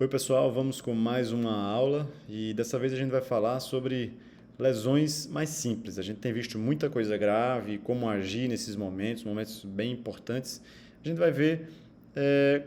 Oi, pessoal, vamos com mais uma aula e dessa vez a gente vai falar sobre lesões mais simples. A gente tem visto muita coisa grave, como agir nesses momentos, momentos bem importantes. A gente vai ver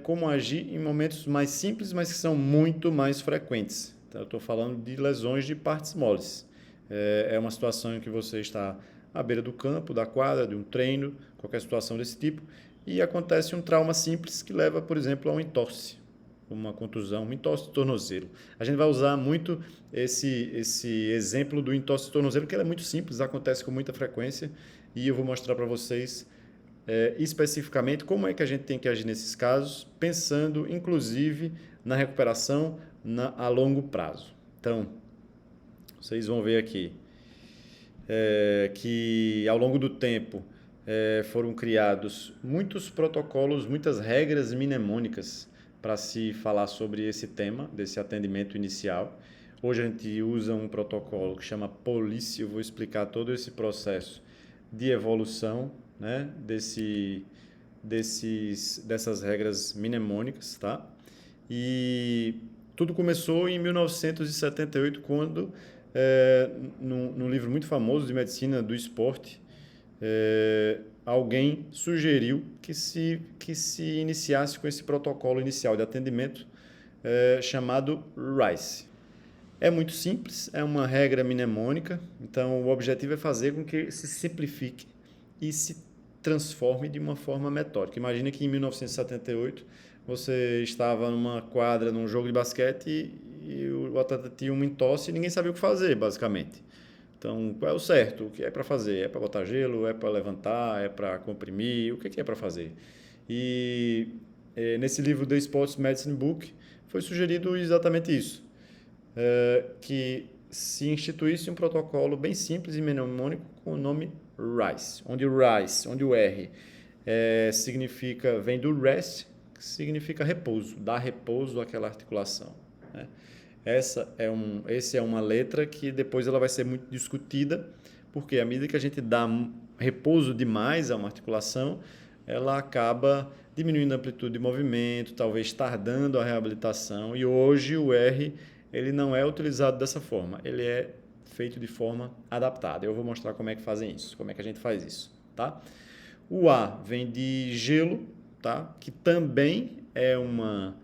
como agir em momentos mais simples, mas que são muito mais frequentes. Então, eu estou falando de lesões de partes moles. É uma situação em que você está à beira do campo, da quadra, de um treino, qualquer situação desse tipo, e acontece um trauma simples que leva, por exemplo, a um entorse, uma contusão, um entorse de tornozelo. A gente vai usar muito esse exemplo do entorse de tornozelo, que ele é muito simples, acontece com muita frequência, e eu vou mostrar para vocês especificamente como é que a gente tem que agir nesses casos, pensando inclusive na recuperação a longo prazo. Então, vocês vão ver aqui que ao longo do tempo foram criados muitos protocolos, muitas regras mnemônicas para se falar sobre esse tema, desse atendimento inicial. Hoje a gente usa um protocolo que chama POLICE. Eu vou explicar todo esse processo de evolução, né, dessas regras mnemônicas, tá? E tudo começou em 1978, quando, num livro muito famoso de medicina do esporte, alguém sugeriu que se iniciasse com esse protocolo inicial de atendimento chamado RICE. É muito simples, é uma regra mnemônica, então o objetivo é fazer com que se simplifique e se transforme de uma forma metódica. Imagina que em 1978 você estava numa quadra, num jogo de basquete e o atleta tinha uma entorse e ninguém sabia o que fazer, basicamente. Então, qual é o certo? O que é para fazer? É para botar gelo? É para levantar? É para comprimir? O que é para fazer? E nesse livro The Sports Medicine Book foi sugerido exatamente isso, que se instituísse um protocolo bem simples e mnemônico com o nome RICE, onde o R vem do rest, que significa repouso, dar repouso àquela articulação, né? Essa é uma letra que depois ela vai ser muito discutida, porque à medida que a gente dá repouso demais a uma articulação, ela acaba diminuindo a amplitude de movimento, talvez tardando a reabilitação, e hoje o R ele não é utilizado dessa forma, ele é feito de forma adaptada. Eu vou mostrar como é que fazem isso, como é que a gente faz isso, tá? O A vem de gelo, tá? Que também é uma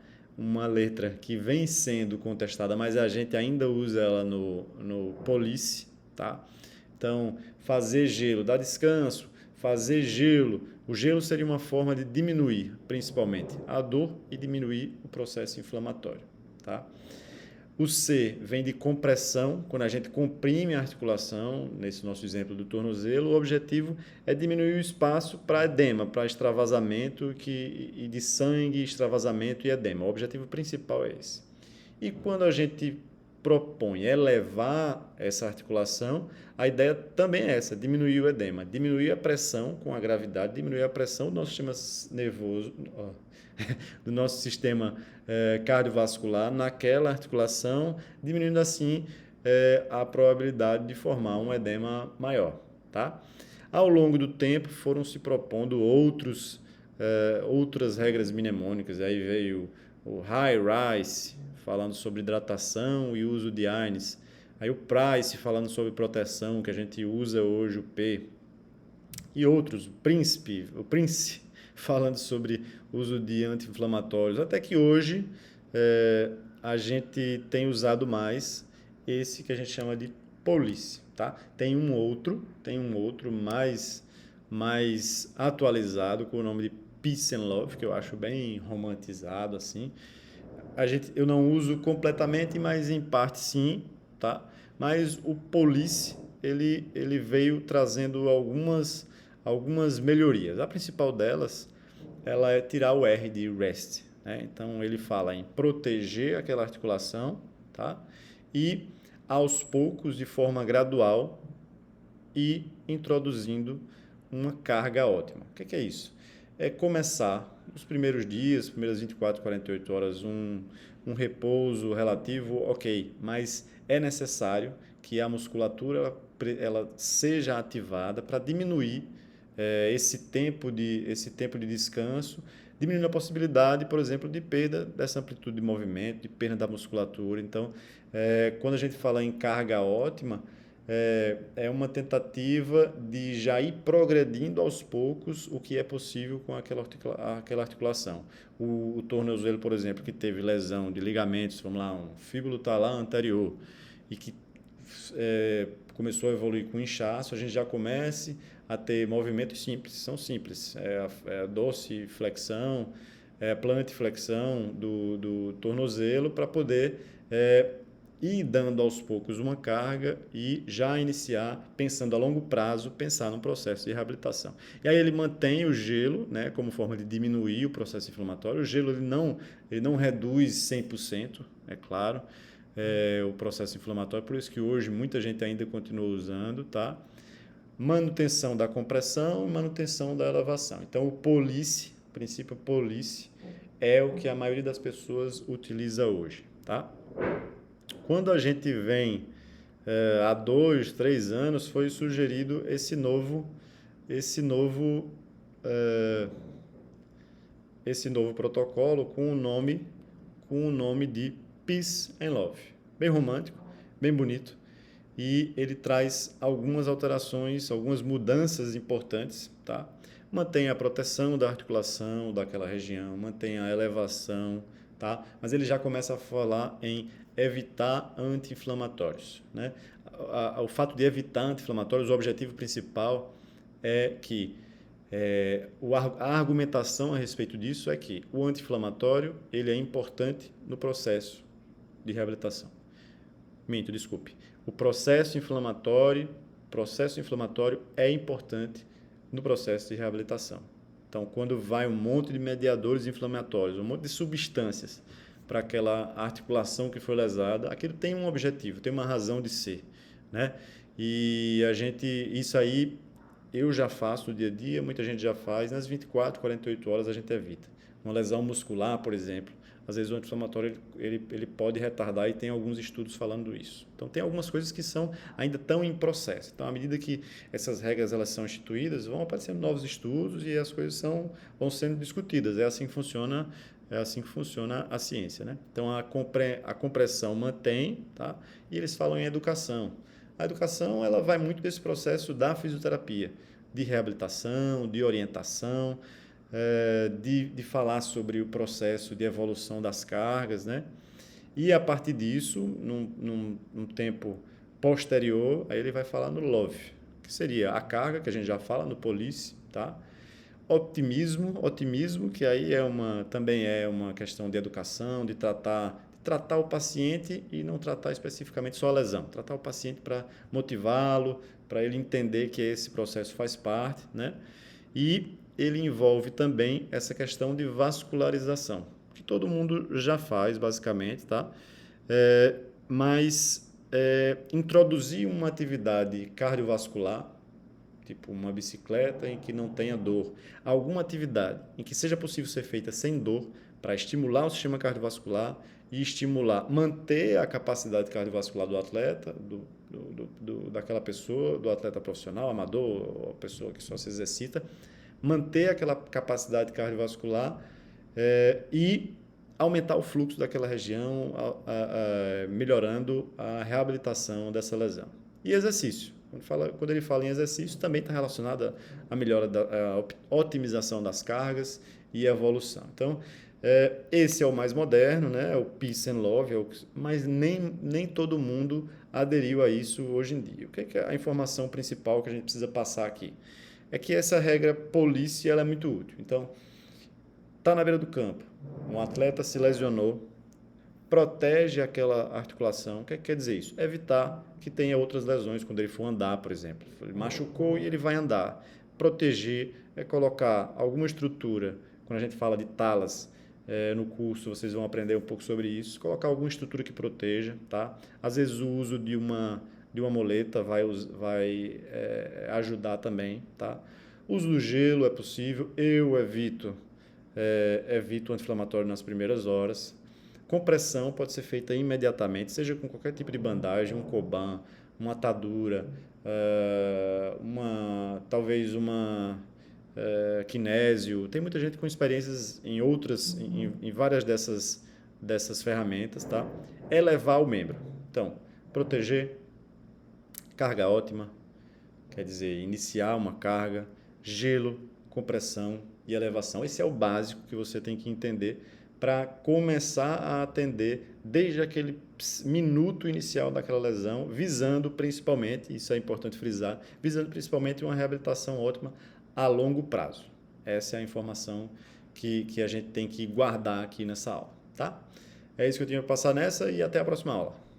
letra que vem sendo contestada, mas a gente ainda usa ela no police, tá? Então, fazer gelo, dar descanso, fazer gelo. O gelo seria uma forma de diminuir, principalmente, a dor e diminuir o processo inflamatório, tá? O C vem de compressão, quando a gente comprime a articulação, nesse nosso exemplo do tornozelo, o objetivo é diminuir o espaço para edema, para extravasamento e de sangue, extravasamento e edema. O objetivo principal é esse. E quando a gente propõe elevar essa articulação, a ideia também é essa, diminuir o edema, diminuir a pressão com a gravidade, diminuir a pressão do nosso sistema nervoso, do nosso sistema cardiovascular naquela articulação, diminuindo assim a probabilidade de formar um edema maior, tá? Ao longo do tempo foram se propondo outras regras mnemônicas, aí veio o High Rice, falando sobre hidratação e uso de AINES, aí o Price falando sobre proteção, que a gente usa hoje o P, e outros, o Prince falando sobre uso de anti-inflamatórios, até que hoje a gente tem usado mais esse que a gente chama de Police, tá? Tem um outro mais atualizado com o nome de Peace and Love, que eu acho bem romantizado assim. Eu não uso completamente, mas em parte sim, tá? Mas o Police, ele veio trazendo algumas melhorias. A principal delas, ela é tirar o R de rest, né? Então ele fala em proteger aquela articulação, tá? E aos poucos, de forma gradual, e introduzindo uma carga ótima. O que é isso? É começar nos primeiros dias, primeiras 24, 48 horas, um repouso relativo, ok, mas é necessário que a musculatura ela seja ativada para diminuir esse tempo de descanso, diminuindo a possibilidade, por exemplo, de perda dessa amplitude de movimento, de perda da musculatura. Então, quando a gente fala em carga ótima, é uma tentativa de já ir progredindo aos poucos o que é possível com aquela articulação. O tornozelo, por exemplo, que teve lesão de ligamentos, vamos lá, um fíbulo talar anterior, e que começou a evoluir com inchaço, a gente já comece a ter movimentos simples, são simples, a dorsiflexão, a plantiflexão do tornozelo para poder ir dando aos poucos uma carga e já iniciar, pensando a longo prazo, pensar no processo de reabilitação. E aí ele mantém o gelo, né, como forma de diminuir o processo inflamatório. O gelo ele não reduz 100%, é claro, o processo inflamatório, por isso que hoje muita gente ainda continua usando, tá? Manutenção da compressão e manutenção da elevação. Então, o princípio police, é o que a maioria das pessoas utiliza hoje, tá? Quando a gente vem há 2, 3 anos, foi sugerido esse novo protocolo com o nome de Peace and Love. Bem romântico, bem bonito. E ele traz algumas alterações, algumas mudanças importantes, tá? Mantém a proteção da articulação daquela região, mantém a elevação, tá? Mas ele já começa a falar em evitar anti-inflamatórios, né? O fato de evitar anti-inflamatórios, o objetivo principal é que a argumentação a respeito disso é que o anti-inflamatório ele é importante no processo de reabilitação. Desculpe. O processo inflamatório é importante no processo de reabilitação. Então, quando vai um monte de mediadores inflamatórios, um monte de substâncias para aquela articulação que foi lesada, aquilo tem um objetivo, tem uma razão de ser, né? E isso aí eu já faço no dia a dia, muita gente já faz, nas 24, 48 horas a gente evita. Uma lesão muscular, por exemplo, às vezes o anti-inflamatório ele pode retardar e tem alguns estudos falando isso. Então, tem algumas coisas que ainda estão em processo. Então, à medida que essas regras elas são instituídas, vão aparecendo novos estudos e as coisas vão sendo discutidas. É assim que funciona a ciência, né? Então, a compressão mantém, tá? E eles falam em educação. A educação ela vai muito desse processo da fisioterapia, de reabilitação, de orientação, de falar sobre o processo de evolução das cargas, né? E a partir disso, num tempo posterior, aí ele vai falar no love, que seria a carga, que a gente já fala no police, tá? Otimismo, que aí também é uma questão de educação, de tratar o paciente e não tratar especificamente só a lesão, tratar o paciente para motivá-lo, para ele entender que esse processo faz parte, né? E ele envolve também essa questão de vascularização, que todo mundo já faz, basicamente, tá? Mas introduzir uma atividade cardiovascular, tipo uma bicicleta em que não tenha dor, alguma atividade em que seja possível ser feita sem dor, para estimular o sistema cardiovascular e manter a capacidade cardiovascular do atleta, daquela pessoa, do atleta profissional, amador, ou pessoa que só se exercita, manter aquela capacidade cardiovascular e aumentar o fluxo daquela região, melhorando a reabilitação dessa lesão. E exercício. Quando ele fala em exercício, também está relacionado à melhora à otimização das cargas e evolução. Então, esse é o mais moderno, né? O Peace and Love, mas nem todo mundo aderiu a isso hoje em dia. O que é a informação principal que a gente precisa passar aqui? É que essa regra police ela é muito útil. Então, está na beira do campo, um atleta se lesionou, protege aquela articulação. O que quer dizer isso? Evitar que tenha outras lesões quando ele for andar, por exemplo. Ele machucou e ele vai andar. Proteger é colocar alguma estrutura, quando a gente fala de talas, no curso vocês vão aprender um pouco sobre isso, colocar alguma estrutura que proteja, tá? Às vezes o uso de uma muleta vai ajudar também, tá? O uso do gelo é possível, eu evito o anti-inflamatório nas primeiras horas. Compressão pode ser feita imediatamente, seja com qualquer tipo de bandagem, um Coban, uma atadura, talvez uma kinésio, tem muita gente com experiências em outras, em várias dessas ferramentas, tá? Elevar o membro. Então, proteger, carga ótima, quer dizer, iniciar uma carga, gelo, compressão e elevação. Esse é o básico que você tem que entender para começar a atender desde aquele minuto inicial daquela lesão, visando principalmente, isso é importante frisar, visando principalmente uma reabilitação ótima a longo prazo. Essa é a informação que a gente tem que guardar aqui nessa aula, tá? É isso que eu tinha para passar nessa e até a próxima aula.